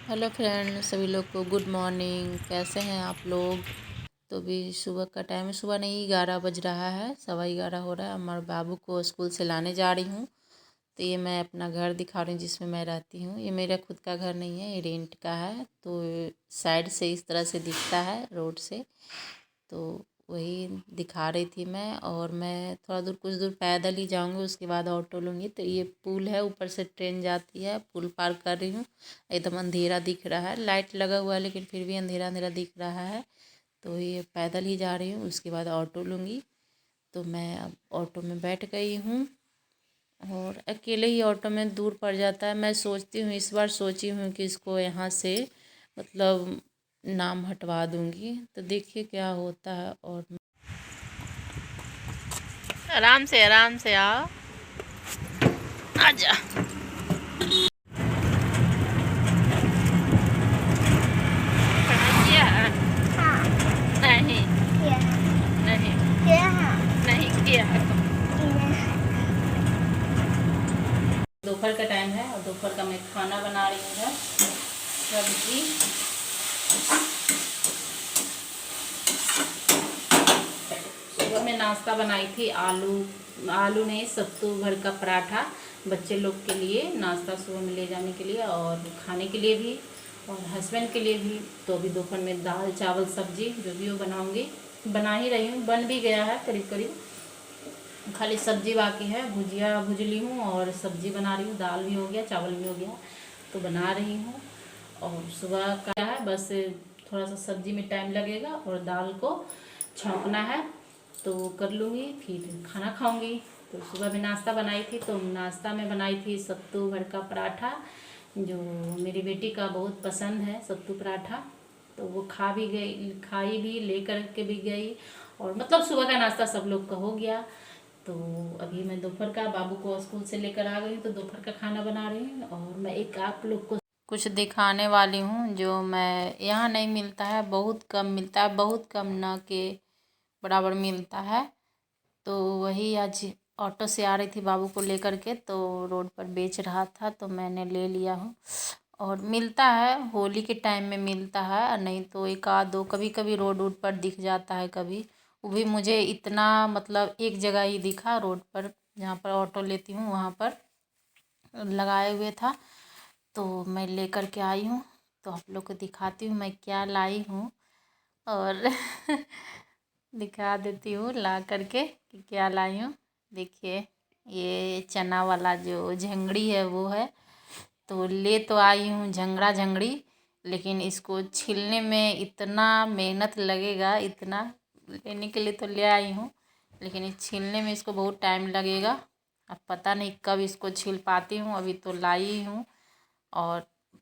Hello friend, सभी लोग को गुड मॉर्निंग। कैसे हैं आप लोग? तो अभी सुबह का टाइम है, सुबह नहीं 11 बज रहा है, 11:15 हो रहा है। हमारे बाबू को स्कूल से लाने जा रही हूँ। तो ये मैं अपना घर दिखा रही हूँ जिसमें मैं रहती हूँ। ये मेरा खुद का घर नहीं है, ये रेंट का है। तो साइड से इस तरह से दिखता है रोड से। तो वही दिखा रही थी मैं। और मैं थोड़ा दूर, कुछ दूर पैदल ही जाऊंगी, उसके बाद ऑटो लूँगी। तो ये पुल है, ऊपर से ट्रेन जाती है, पुल पार कर रही हूँ। एकदम अंधेरा दिख रहा है, लाइट लगा हुआ है लेकिन फिर भी अंधेरा अंधेरा दिख रहा है। तो ये पैदल ही जा रही हूँ, उसके बाद ऑटो लूँगी। तो मैं अब ऑटो में बैठ गई हूँ। और अकेले ही ऑटो में दूर पड़ जाता है। मैं सोचती हूँ, इस बार सोची हूँ कि इसको यहाँ से मतलब नाम हटवा दूँगी। तो देखिए क्या होता है। और आराम से आओ, आजा। पढ़ाई किया है? हाँ नहीं, किया है नहीं, किया है नहीं किया है। किया है। दोपहर का टाइम है और दोपहर का मैं खाना बना रही हूँ। सब्जी, सुबह में नाश्ता बनाई थी, आलू आलू नहीं, सत्तू भर का पराठा। बच्चे लोग के लिए नाश्ता सुबह में ले जाने के लिए और खाने के लिए भी, और हस्बैंड के लिए भी। तो अभी दोपहर में दाल चावल सब्जी जो भी वो बनाऊंगी, बना ही रही हूँ, बन भी गया है करीब करीब। खाली सब्जी बाकी है, भुजिया भुज ली हूँ और सब्जी बना रही हूँ। दाल भी हो गया, चावल भी हो गया, तो बना रही हूँ। और सुबह का है, बस थोड़ा सा सब्जी में टाइम लगेगा और दाल को छौंकना है, तो कर लूँगी, फिर खाना खाऊंगी। तो सुबह में नाश्ता बनाई थी, तो नाश्ता में बनाई थी सत्तू भर का पराठा, जो मेरी बेटी का बहुत पसंद है सत्तू पराठा। तो वो खा भी गई, खाई भी, लेकर के भी गई। और मतलब सुबह का नाश्ता सब लोग का हो गया। तो अभी मैं दोपहर का, बाबू को स्कूल से लेकर आ गई हूँ, तो दोपहर का खाना बना रही हूँ। और मैं एक आप लोग को कुछ दिखाने वाली हूँ जो मैं यहाँ नहीं मिलता है, बहुत कम मिलता है, बहुत कम ना के बराबर मिलता है। तो वही आज ऑटो से आ रही थी बाबू को लेकर के, तो रोड पर बेच रहा था तो मैंने ले लिया हूँ। और मिलता है, होली के टाइम में मिलता है, और नहीं तो एक आध दो कभी कभी रोड वोड पर दिख जाता है कभी। वो भी मुझे इतना मतलब एक जगह ही दिखा, रोड पर जहाँ पर ऑटो लेती हूँ वहाँ पर लगाए हुए था। तो मैं लेकर के आई हूँ, तो आप लोग को दिखाती हूँ मैं क्या लाई हूँ। और दिखा देती हूँ ला करके कि क्या लाई हूँ। देखिए, ये चना वाला जो झंगड़ी है वो है। तो ले तो आई हूँ झंगड़ा झंगड़ी, लेकिन इसको छीलने में इतना मेहनत लगेगा, इतना लेने के लिए तो ले आई हूँ, लेकिन इस छीलने में इसको बहुत टाइम लगेगा। अब पता नहीं कब इसको छील पाती हूँ, अभी तो लाई हूँ। और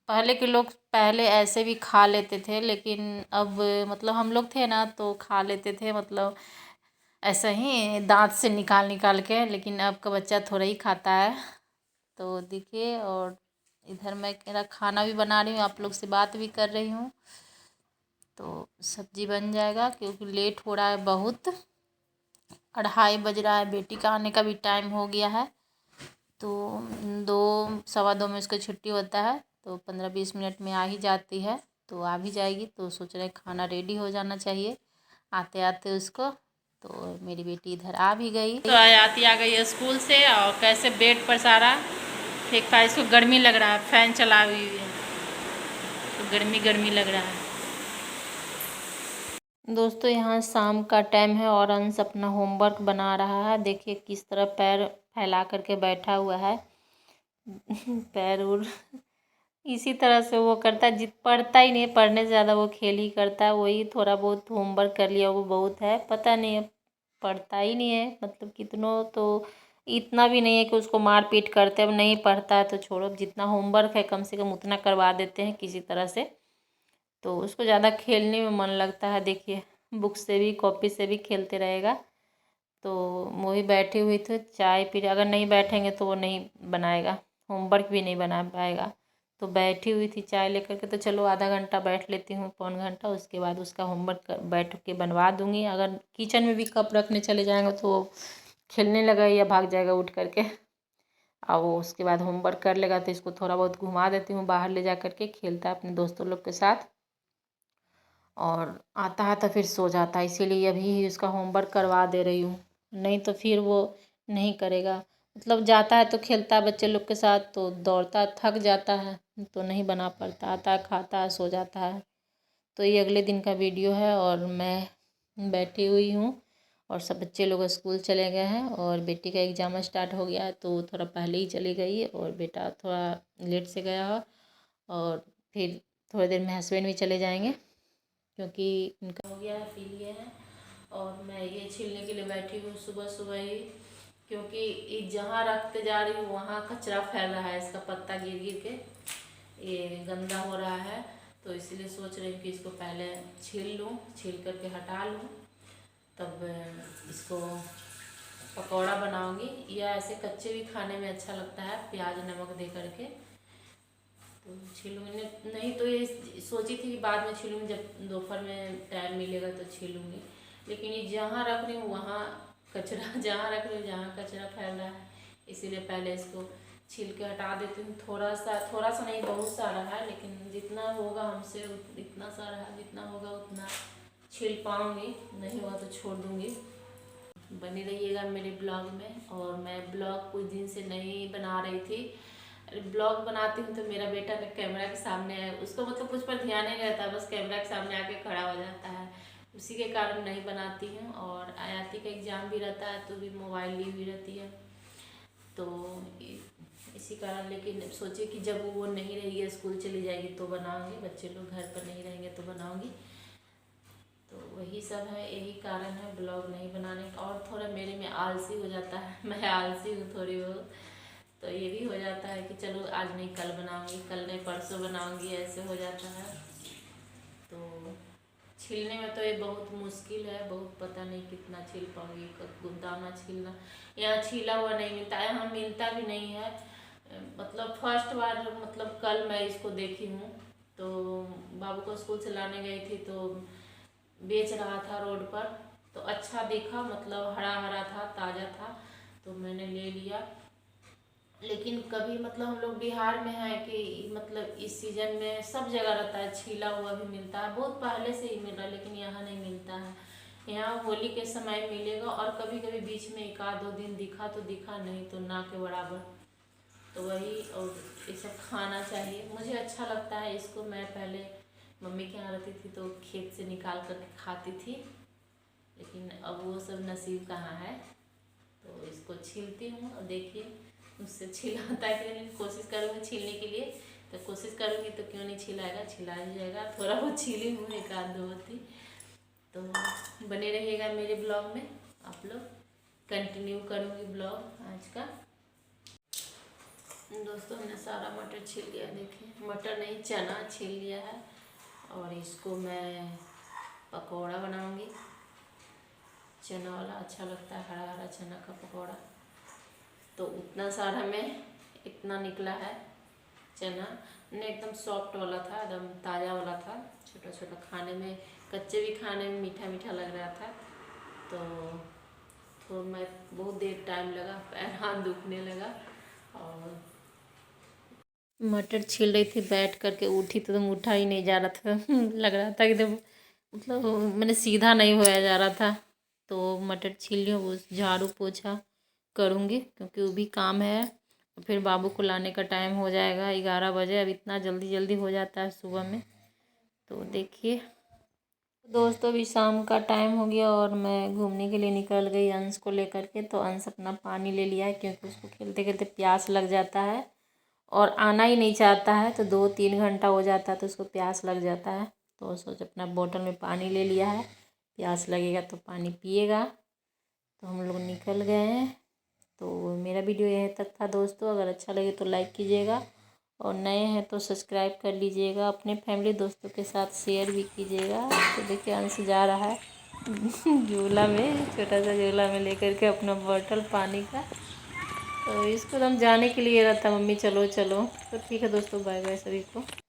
पहले के लोग पहले ऐसे भी खा लेते थे, लेकिन अब मतलब हम लोग थे ना तो खा लेते थे, मतलब ऐसा ही दांत से निकाल निकाल के। लेकिन अब का बच्चा थोड़ा ही खाता है। तो देखिए, और इधर मैं मेरा खाना भी बना रही हूँ, आप लोग से बात भी कर रही हूँ। तो सब्जी बन जाएगा क्योंकि लेट हो रहा है बहुत, 2:30 बज रहा है, बेटी का आने का भी टाइम हो गया है। तो 2 सवा 2 में उसका छुट्टी होता है, तो 15-20 मिनट में आ ही जाती है। तो आ भी जाएगी, तो सोच रहे हैं खाना रेडी हो जाना चाहिए आते आते उसको। तो मेरी बेटी इधर आ भी गई, तो आती आ गई है स्कूल से। और कैसे बेड पर सारा फेंक था, इसको गर्मी लग रहा है, फैन चला हुई है तो गर्मी गर्मी लग रहा है। दोस्तों, यहाँ शाम का टाइम है और अंश अपना होमवर्क बना रहा है। देखिए किस तरह पैर फैला करके बैठा हुआ है। पैर उर इसी तरह से वो करता है, जित पढ़ता ही नहीं है, पढ़ने से ज़्यादा वो खेल ही करता है। वही थोड़ा बहुत होमवर्क कर लिया वो बहुत है, पता नहीं है, पढ़ता ही नहीं है। मतलब कितनों तो इतना भी नहीं है कि उसको मार पीट करते, अब नहीं पढ़ता है तो छोड़ो, जितना होमवर्क है कम से कम उतना करवा देते हैं किसी तरह से। तो उसको ज़्यादा खेलने में मन लगता है। देखिए, बुक से भी कॉपी से भी खेलते रहेगा। तो वही बैठी हुई थी, चाय पी रही, अगर नहीं बैठेंगे तो वो नहीं बनाएगा, होमवर्क भी नहीं बना पाएगा। तो बैठी हुई थी चाय लेकर के, तो चलो आधा घंटा बैठ लेती हूँ, पौन घंटा, उसके बाद उसका होमवर्क बैठ के बनवा दूँगी। अगर किचन में भी कप रखने चले जाएंगे तो वो खेलने लगा या भाग जाएगा उठ करके। और वो उसके बाद होमवर्क कर लेगा तो इसको थोड़ा बहुत घुमा देती हूँ बाहर ले जा करके, खेलता है अपने दोस्तों लोग के साथ और आता है तो फिर सो जाता है। इसीलिए अभी ही उसका होमवर्क करवा दे रही हूँ, नहीं तो फिर वो नहीं करेगा। मतलब जाता है तो खेलता है बच्चे लोग के साथ, तो दौड़ता थक जाता है तो नहीं बना पाता, आता है खाता है सो जाता है। तो ये अगले दिन का वीडियो है और मैं बैठी हुई हूँ और सब बच्चे लोग स्कूल चले गए हैं और बेटी का एग्ज़ाम स्टार्ट हो गया है तो थोड़ा पहले ही चली गई है और बेटा थोड़ा लेट से गया है। और फिर थोड़ी देर में हस्बैंड भी चले जाएंगे क्योंकि इनका हो गया है, पी लिए हैं। और मैं ये छीलने के लिए बैठी हूँ सुबह सुबह ही, क्योंकि ये जहाँ रखते जा रही हूँ वहाँ कचरा फैल रहा है, इसका पत्ता गिर गिर के ये गंदा हो रहा है। तो इसीलिए सोच रही हूँ कि इसको पहले छील लूँ, छील करके हटा लूँ, तब इसको पकौड़ा बनाऊंगी। या ऐसे कच्चे भी खाने में अच्छा लगता है प्याज नमक दे करके। तो छीलूँगी, नहीं तो ये सोची थी कि बाद में छीलूँगी, जब दोपहर में टाइम मिलेगा तो छीलूँगी। लेकिन ये जहाँ रख रही हूँ वहाँ कचरा, जहाँ रख रही हूँ जहाँ कचरा फैल रहा है, इसीलिए पहले इसको छील के हटा देती हूँ। थोड़ा सा नहीं, बहुत सारा है, लेकिन जितना होगा हमसे इतना सारा है, जितना होगा उतना छील पाऊँगी, नहीं हुआ तो छोड़ दूँगी। बनी रहिएगा मेरे ब्लॉग में। और मैं ब्लॉग कुछ दिन से नहीं बना रही थी। ब्लॉग बनाती हूँ तो मेरा बेटा का कैमरा के सामने है, उसको मतलब कुछ पर ध्यान नहीं रहता, बस कैमरा के सामने आके खड़ा हो जाता है, उसी के कारण नहीं बनाती हूँ। और आयाती का एग्ज़ाम भी रहता है तो भी मोबाइल ली हुई रहती है, तो इसी कारण। लेकिन सोचे कि जब वो नहीं रहेगी, स्कूल चली जाएगी तो बनाऊँगी, बच्चे लोग घर पर नहीं रहेंगे तो बनाऊँगी। तो वही सब है, यही कारण है ब्लॉग नहीं बनाने का। और थोड़ा मेरे में आलसी हो जाता है, मैं आलसी हूँ थोड़ी बहुत, तो ये भी हो जाता है कि चलो आज नहीं कल बनाऊंगी, कल नहीं परसों बनाऊंगी, ऐसे हो जाता है। तो छीलने में तो ये बहुत मुश्किल है, बहुत पता नहीं कितना छील पाऊंगी, दाना छीलना। यहाँ छीला हुआ नहीं मिलता, यहाँ मिलता भी नहीं है। मतलब फर्स्ट बार मतलब कल मैं इसको देखी हूँ, तो बाबू को स्कूल से लाने गई थी तो बेच रहा था रोड पर, तो अच्छा दिखा, मतलब हरा हरा था, ताज़ा था, तो मैंने ले लिया। लेकिन कभी मतलब हम लोग बिहार में है कि मतलब इस सीज़न में सब जगह रहता है, छीला हुआ भी मिलता है, बहुत पहले से ही मिल रहा है, लेकिन यहाँ नहीं मिलता है। यहाँ होली के समय मिलेगा और कभी कभी बीच में एक आध दो दिन दिखा तो दिखा, नहीं तो ना के बराबर। तो वही, और ये सब खाना चाहिए, मुझे अच्छा लगता है इसको। मैं पहले मम्मी के यहाँ रहती थी तो खेत से निकाल करके खाती थी, लेकिन अब वो सब नसीब कहाँ है। तो इसको छीलती हूँ और देखिए मुझसे छिलाता है कि नहीं, कोशिश करूँगी छीलने के लिए, तो कोशिश करूँगी तो क्यों नहीं छिलाएगा, छिला ही जाएगा। थोड़ा बहुत छीली हूँ, एक आध दो होती। तो बने रहिएगा मेरे ब्लॉग में, आप लोग कंटिन्यू करूँगी ब्लॉग आज का। दोस्तों मैंने सारा मटर छील लिया, देखिए मटर नहीं चना छील लिया है, और इसको मैं पकौड़ा बनाऊंगी। चना वाला अच्छा लगता है, हरा हरा चना का पकौड़ा। तो उतना सारा में इतना निकला है चना, ने एकदम सॉफ्ट वाला था, एकदम ताज़ा वाला था, छोटा छोटा, खाने में कच्चे भी खाने में मीठा मीठा लग रहा था। तो मैं बहुत देर टाइम लगा, पैर हाथ दुखने लगा। और मटर छील रही थी बैठ करके, उठी तो एकदम उठा ही नहीं जा रहा था लग रहा था एकदम, मतलब मैंने सीधा नहीं होया जा रहा था। तो मटर छील लियो, वो झाड़ू पोछा करूँगी क्योंकि वो भी काम है। फिर बाबू को लाने का टाइम हो जाएगा 11 बजे, अब इतना जल्दी जल्दी हो जाता है सुबह में। तो देखिए दोस्तों, अभी शाम का टाइम हो गया और मैं घूमने के लिए निकल गई अंश को लेकर के। तो अंश अपना पानी ले लिया है क्योंकि उसको खेलते खेलते प्यास लग जाता है और आना ही नहीं चाहता है, तो 2-3 घंटा हो जाता है तो उसको प्यास लग जाता है। तो सोच अपना बोतल में पानी ले लिया है, प्यास लगेगा तो पानी पिएगा। तो हम लोग निकल गए हैं। तो मेरा वीडियो यहीं तक था दोस्तों, अगर अच्छा लगे तो लाइक कीजिएगा और नए हैं तो सब्सक्राइब कर लीजिएगा, अपने फैमिली दोस्तों के साथ शेयर भी कीजिएगा। तो देखिए अंश जा रहा है झूला में, छोटा सा झूला में लेकर के अपना बोतल पानी का। तो इसको हम जाने के लिए रहता, मम्मी चलो चलो। तो ठीक है दोस्तों, बाय बाय सभी को।